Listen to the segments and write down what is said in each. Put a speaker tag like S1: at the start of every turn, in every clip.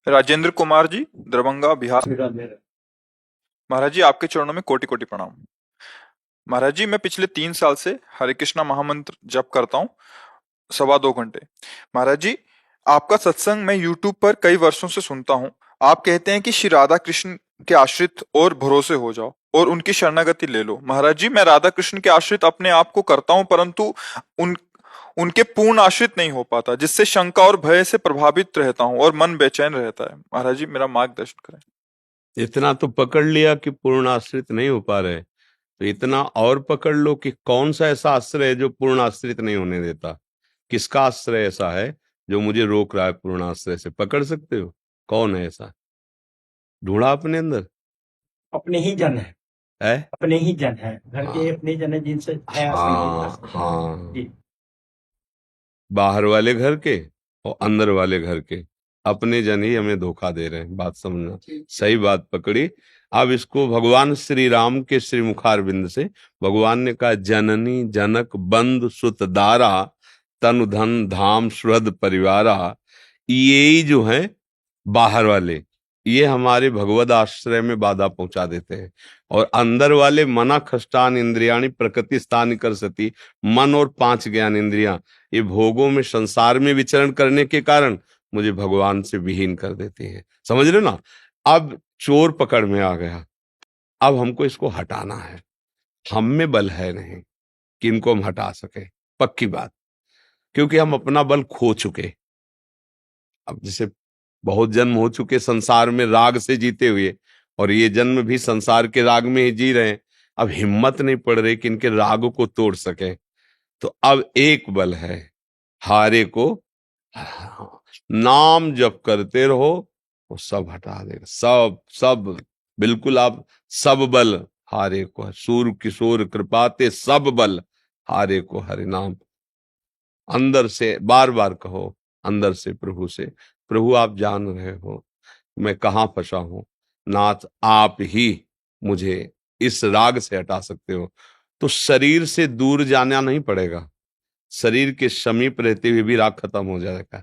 S1: राजेंद्र कुमार जी, दरभंगा, बिहार।
S2: राधे
S1: महाराज जी, आपके चरणों में कोटि कोटि प्रणाम। महाराज जी, मैं पिछले 3 साल से हरे कृष्णा महामंत्र जप करता हूँ, 2.25 घंटे। महाराज जी, आपका सत्संग मैं यूट्यूब पर कई वर्षों से सुनता हूँ। आप कहते हैं कि श्री राधा कृष्ण के आश्रित और भरोसे हो जाओ और उनकी शरणागति ले लो। महाराज जी, मैं राधा कृष्ण के आश्रित अपने आप को करता हूँ, परंतु उन उनके पूर्ण आश्रित नहीं हो पाता, जिससे शंका और भय से प्रभावित रहता हूँ और मन बेचैन रहता है। महाराज जी, मेरा मार्गदर्शन करें।
S2: इतना तो पकड़ लिया कि पूर्ण आश्रित नहीं हो पा रहे, तो इतना और पकड़ लो कि कौन सा ऐसा आश्रय है जो पूर्ण आश्रित नहीं होने देता। किसका आश्रय ऐसा है जो मुझे रोक रहा है पूर्ण आश्रय से? पकड़ सकते हो? कौन है ऐसा? ढूंढा अपने अंदर
S3: अपने ही जन है।
S2: है?
S3: अपने ही जन है, घर के
S2: हाँ
S3: अपने जन है जिनसे आयास नहीं किया जा
S2: हाँ
S3: सकता।
S2: हाँ,
S3: जी।
S2: बाहर वाले घर के और अंदर वाले घर के अपने जन ही हमें धोखा दे रहे हैं। बात समझना, सही बात पकड़ी। अब इसको भगवान श्री राम के श्री मुखारविंद से भगवान ने कहा, जननी जनक बंधु सुत दारा तनु धन धाम सुहृद परिवारा। ये ही जो है बाहर वाले, ये हमारे भगवद आश्रय में बाधा पहुंचा देते हैं। और अंदर वाले मना खष्टान इंद्रियाणी प्रकृति स्थान कर सती, मन और 5 ज्ञान इंद्रियां ये भोगों में संसार में विचरण करने के कारण मुझे भगवान से विहीन कर देती हैं। समझ रहे हो ना? अब चोर पकड़ में आ गया। अब हमको इसको हटाना है। हम में बल है नहीं कि इनको हम हटा सके, पक्की बात, क्योंकि हम अपना बल खो चुके। अब जैसे बहुत जन्म हो चुके संसार में राग से जीते हुए, और ये जन्म भी संसार के राग में ही जी रहे हैं। अब हिम्मत नहीं पड़ रही कि इनके राग को तोड़ सके। तो अब एक बल है, हारे को नाम जप करते रहो, वो सब हटा देगा। सब सब बिल्कुल। आप सब बल हारे को, सूर किशोर कृपाते सब बल हारे को हरि नाम। अंदर से बार बार कहो, अंदर से प्रभु से, प्रभु आप जान रहे हो मैं कहाँ फंसा हूं, नाथ आप ही मुझे इस राग से हटा सकते हो। तो शरीर से दूर जाना नहीं पड़ेगा, शरीर के समीप रहते हुए भी राग खत्म हो जाएगा।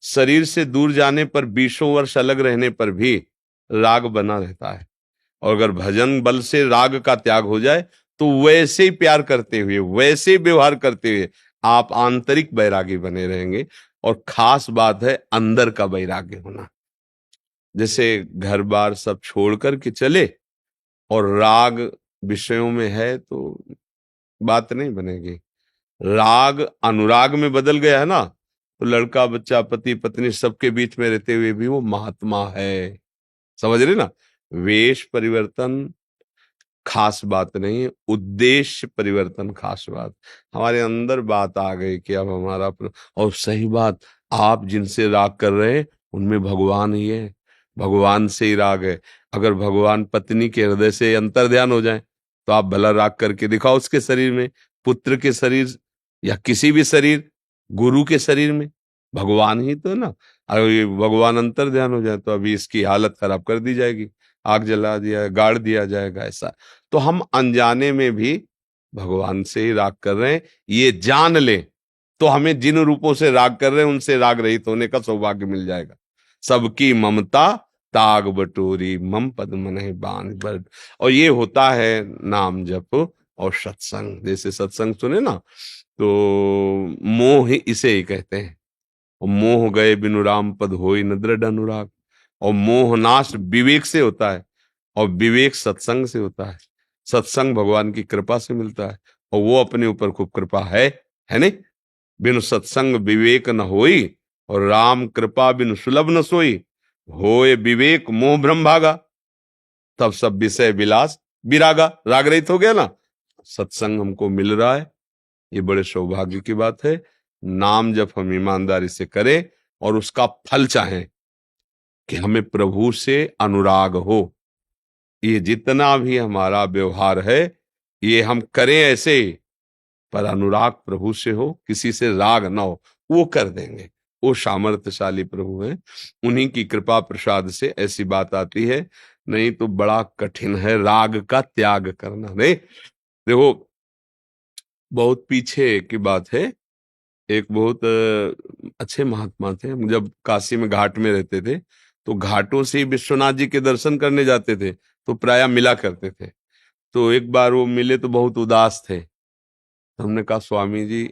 S2: शरीर से दूर जाने पर 20 वर्ष अलग रहने पर भी राग बना रहता है। और अगर भजन बल से राग का त्याग हो जाए तो वैसे ही प्यार करते हुए, वैसे ही व्यवहार करते हुए आप आंतरिक वैरागी बने रहेंगे। और खास बात है अंदर का वैराग्य होना। जैसे घर बार सब छोड़ कर के चले और राग विषयों में है तो बात नहीं बनेगी। राग अनुराग में बदल गया है ना, तो लड़का बच्चा पति पत्नी सबके बीच में रहते हुए भी वो महात्मा है। समझ रहे ना? वेश परिवर्तन खास बात नहीं, उद्देश्य परिवर्तन खास बात। हमारे अंदर बात आ गई कि अब हमारा और सही बात, आप जिनसे राग कर रहे हैं उनमें भगवान ही है, भगवान से ही राग है। अगर भगवान पत्नी के हृदय से अंतर ध्यान हो जाए तो आप भला राग करके दिखाओ उसके शरीर में, पुत्र के शरीर या किसी भी शरीर, गुरु के शरीर में भगवान ही तो है ना। अगर ये भगवान अंतर ध्यान हो जाए तो अभी इसकी हालत खराब कर दी जाएगी, आग जला दिया, गाड़ दिया जाएगा ऐसा। तो हम अनजाने में भी भगवान से ही राग कर रहे हैं, ये जान ले तो हमें जिन रूपों से राग कर रहे हैं उनसे राग रहित होने का सौभाग्य मिल जाएगा। सबकी ममता ताग बटोरी मम पद मनहि बांध बर। और ये होता है नाम जप और सत्संग। जैसे सत्संग सुने ना, तो मोह ही इसे ही कहते हैं। और मोह गए बिनु राम पद होई न दृढ़ अनुराग। और मोह नाश विवेक से होता है, और विवेक सत्संग से होता है। सत्संग भगवान की कृपा से मिलता है, और वो अपने ऊपर खूब कृपा है नहीं? बिनु सत्संग विवेक न होई, और राम कृपा बिनु सुलभ न सोई। होए विवेक मोह भ्रम भागा, तब सब विषय विलास विरागा। राग रहित हो गया ना। सत्संग हमको मिल रहा है, ये बड़े सौभाग्य की बात है। नाम जब हम ईमानदारी से करें और उसका फल चाहें कि हमें प्रभु से अनुराग हो। ये जितना भी हमारा व्यवहार है ये हम करें ऐसे, पर अनुराग प्रभु से हो, किसी से राग ना हो, वो कर देंगे। वो सामर्थ्यशाली प्रभु हैं, उन्हीं की कृपा प्रसाद से ऐसी बात आती है। नहीं तो बड़ा कठिन है राग का त्याग करना। नहीं देखो, बहुत पीछे की बात है। एक बहुत अच्छे महात्मा थे। हम जब काशी में घाट में रहते थे तो घाटों से ही विश्वनाथ जी के दर्शन करने जाते थे, तो प्रायः मिला करते थे। तो एक बार वो मिले तो बहुत उदास थे। तो हमने कहा स्वामी जी,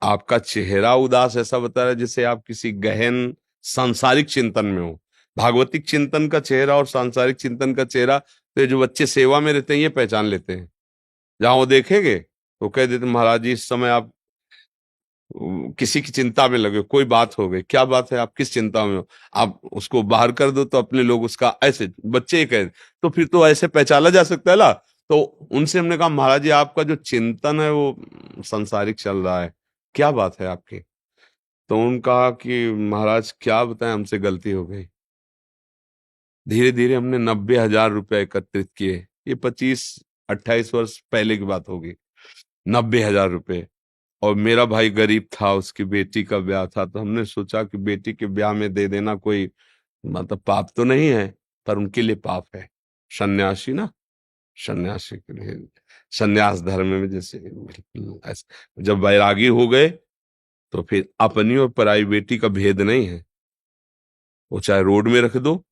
S2: आपका चेहरा उदास ऐसा बता रहा है जैसे आप किसी गहन सांसारिक चिंतन में हो। भागवतिक चिंतन का चेहरा और सांसारिक चिंतन का चेहरा तो ये जो बच्चे सेवा में रहते हैं ये पहचान लेते हैं। जहां वो देखेंगे तो कह देते महाराज जी इस समय आप किसी की चिंता में लगे हो, कोई बात हो गई, क्या बात है, आप किस चिंता में हो, आप उसको बाहर कर दो तो अपने लोग उसका ऐसे बच्चे ही कह, तो फिर तो ऐसे पहचाना जा सकता है ना। तो उनसे हमने कहा महाराज जी आपका जो चिंतन है वो संसारिक चल रहा है, क्या बात है आपकी। तो उन्होंने कहा कि महाराज क्या बताएं, हमसे गलती हो गई। धीरे धीरे हमने 90,000 रुपये एकत्रित किए। ये 25-28 वर्ष पहले की बात होगी। 90,000 रुपये। और मेरा भाई गरीब था, उसकी बेटी का ब्याह था, तो हमने सोचा कि बेटी के ब्याह में दे देना कोई मतलब पाप तो नहीं है, पर उनके लिए पाप है। सन्यासी ना, सन्यासी के लिए सन्यास धर्म में जैसे ऐसे जब वैरागी हो गए तो फिर अपनी और पराई बेटी का भेद नहीं है। वो चाहे रोड में रख दो,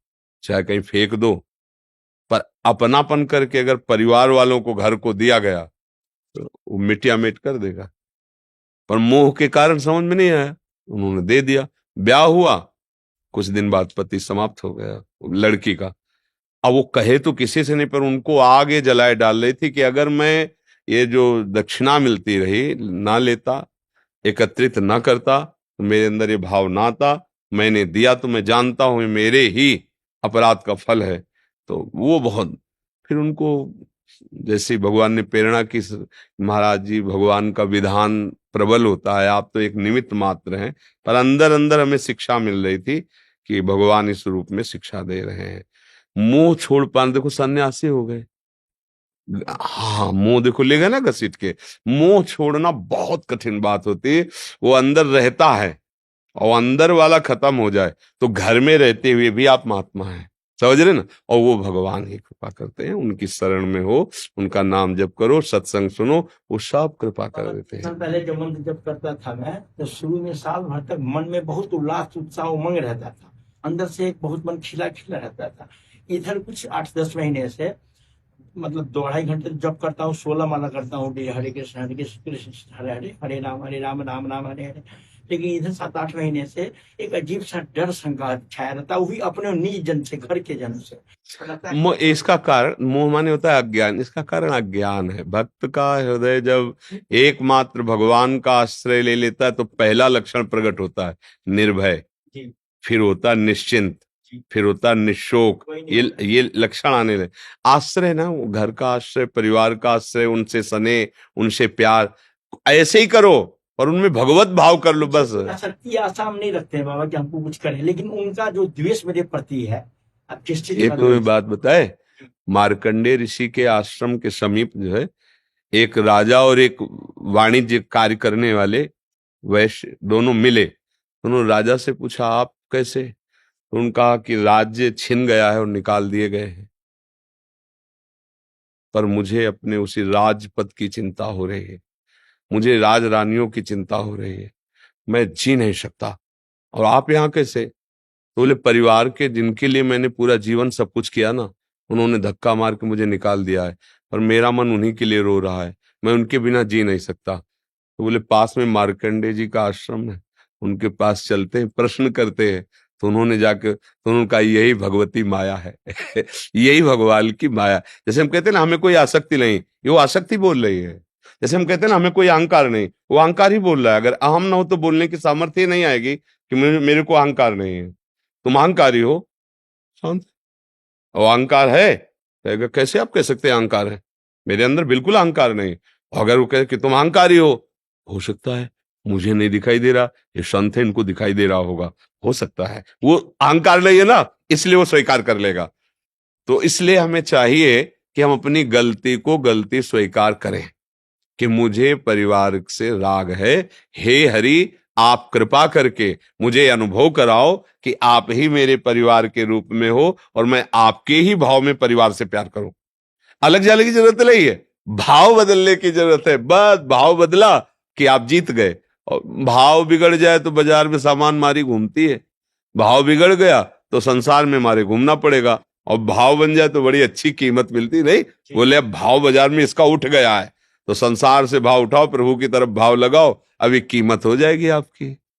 S2: चाहे कहीं फेंक दो, पर अपनापन करके अगर परिवार वालों को घर को दिया गया तो वो मिटिया मिट कर देगा। पर मोह के कारण समझ में नहीं आया, उन्होंने दे दिया। ब्याह हुआ, कुछ दिन बाद पति समाप्त हो गया लड़की का। अब वो कहे तो किसी से नहीं, पर उनको आगे जलाए डाल रही थी कि अगर मैं ये जो दक्षिणा मिलती रही ना लेता, एकत्रित ना करता, तो मेरे अंदर ये भाव ना आता, मैंने दिया तो मैं जानता हूं मेरे ही अपराध का फल है। तो वो बहुत फिर उनको जैसे भगवान ने प्रेरणा की, महाराज जी भगवान का विधान प्रबल होता है, आप तो एक निमित्त मात्र हैं, पर अंदर अंदर हमें शिक्षा मिल रही थी कि भगवान इस रूप में शिक्षा दे रहे हैं। मुंह छोड़ पाने, देखो सन्यासी हो गए, हाँ मुंह देखो ले गए ना घसीट के। मुंह छोड़ना बहुत कठिन बात होती है, वो अंदर रहता है और अंदर वाला खत्म हो जाए तो घर में रहते हुए भी आप महात्मा हैं, समझ रहे ना। और वो भगवान ही कृपा करते हैं, उनकी शरण में हो, उनका नाम जप करो, सत्संग सुनो, वो सब कृपा कर देते हैं।
S3: पहले जब मंत्र जब करता था मैं, तो शुरू में साल भर तक मन में बहुत उल्लास उत्साह उमंग रहता था, अंदर से एक बहुत मन खिला खिला रहता था। इधर कुछ 8-10 महीने से मतलब 2-2.5 घंटे जब करता हूँ, 16 माला करता हूँ, हरे कृष्ण कृष्ण कृष्ण हरे हरे, हरे राम राम राम हरे हरे। लेकिन इधर 7-8 महीने से एक अजीब सा डर शंका छाया रहता, वो भी अपने निज जन से, घर के जन से।
S2: इसका कारण मोह माने होता है अज्ञान, इसका कारण अज्ञान है। भक्त का हृदय जब एकमात्र भगवान का आश्रय ले लेता है तो पहला लक्षण प्रकट होता है निर्भय, फिर होता है निश्चिंत, फिर होता है निशोक। ये लक्षण आने लगे। आश्रय ना, वो घर का आश्रय, परिवार का आश्रय, उनसे स्नेह, उनसे प्यार, ऐसे ही करो और उनमें भगवत भाव कर लो बस।
S3: शक्ति आशा हम नहीं रखते हैं बाबा कि हमको कुछ करें, लेकिन उनका जो द्वेष मेरे प्रति है, अब किस चीज
S2: एक तो बात बताए, मार्कंडेय ऋषि के आश्रम के समीप जो है एक राजा और एक वाणिज्य कार्य करने वाले वैश्य दोनों मिले। उन्होंने राजा से पूछा आप कैसे, तो उन्होंने कहा कि राज्य छिन गया है और निकाल दिए गए हैं, पर मुझे अपने उसी राजपद की चिंता हो रही है, मुझे राज रानियों की चिंता हो रही है, मैं जी नहीं सकता। और आप यहाँ कैसे? तो बोले परिवार के जिनके लिए मैंने पूरा जीवन सब कुछ किया ना, उन्होंने धक्का मार के मुझे निकाल दिया है, पर मेरा मन उन्हीं के लिए रो रहा है, मैं उनके बिना जी नहीं सकता। तो बोले पास में मार्कंडेय जी का आश्रम है, उनके पास चलते हैं, प्रश्न करते हैं। तो उन्होंने जाकर तो उन्होंने कहा यही भगवती माया है यही भगवान की माया। जैसे हम कहते हैं ना हमें कोई आसक्ति नहीं, ये वो आसक्ति बोल रही है। जैसे हम कहते हैं ना हमें कोई अहंकार नहीं, वो अहंकार ही बोल रहा है। अगर अहम ना हो तो बोलने की सामर्थ्य नहीं आएगी कि मेरे को अहंकार नहीं है। तुम अहंकारी हो, शांत। और अहंकार है, कहेगा कैसे आप कह सकते हैं अहंकार है, मेरे अंदर बिल्कुल अहंकार नहीं। अगर वो कहे कि तुम अहंकारी हो सकता है मुझे नहीं दिखाई दे रहा, ये संत है इनको दिखाई दे रहा होगा, हो सकता है। वो अहंकार नहीं है ना, इसलिए वो स्वीकार कर लेगा। तो इसलिए हमें चाहिए कि हम अपनी गलती को गलती स्वीकार करें कि मुझे परिवार से राग है, हे हरि आप कृपा करके मुझे अनुभव कराओ कि आप ही मेरे परिवार के रूप में हो और मैं आपके ही भाव में परिवार से प्यार करूं। अलग जाने की जरूरत नहीं है, भाव बदलने की जरूरत है। बस भाव बदला कि आप जीत गए। और भाव बिगड़ जाए तो बाजार में सामान मारी घूमती है, भाव बिगड़ गया तो संसार में मारे घूमना पड़ेगा, और भाव बन जाए तो बड़ी अच्छी कीमत मिलती नहीं। बोले अब भाव बाजार में इसका उठ गया है तो संसार से भाव उठाओ, प्रभु की तरफ भाव लगाओ, अभी कीमत हो जाएगी आपकी।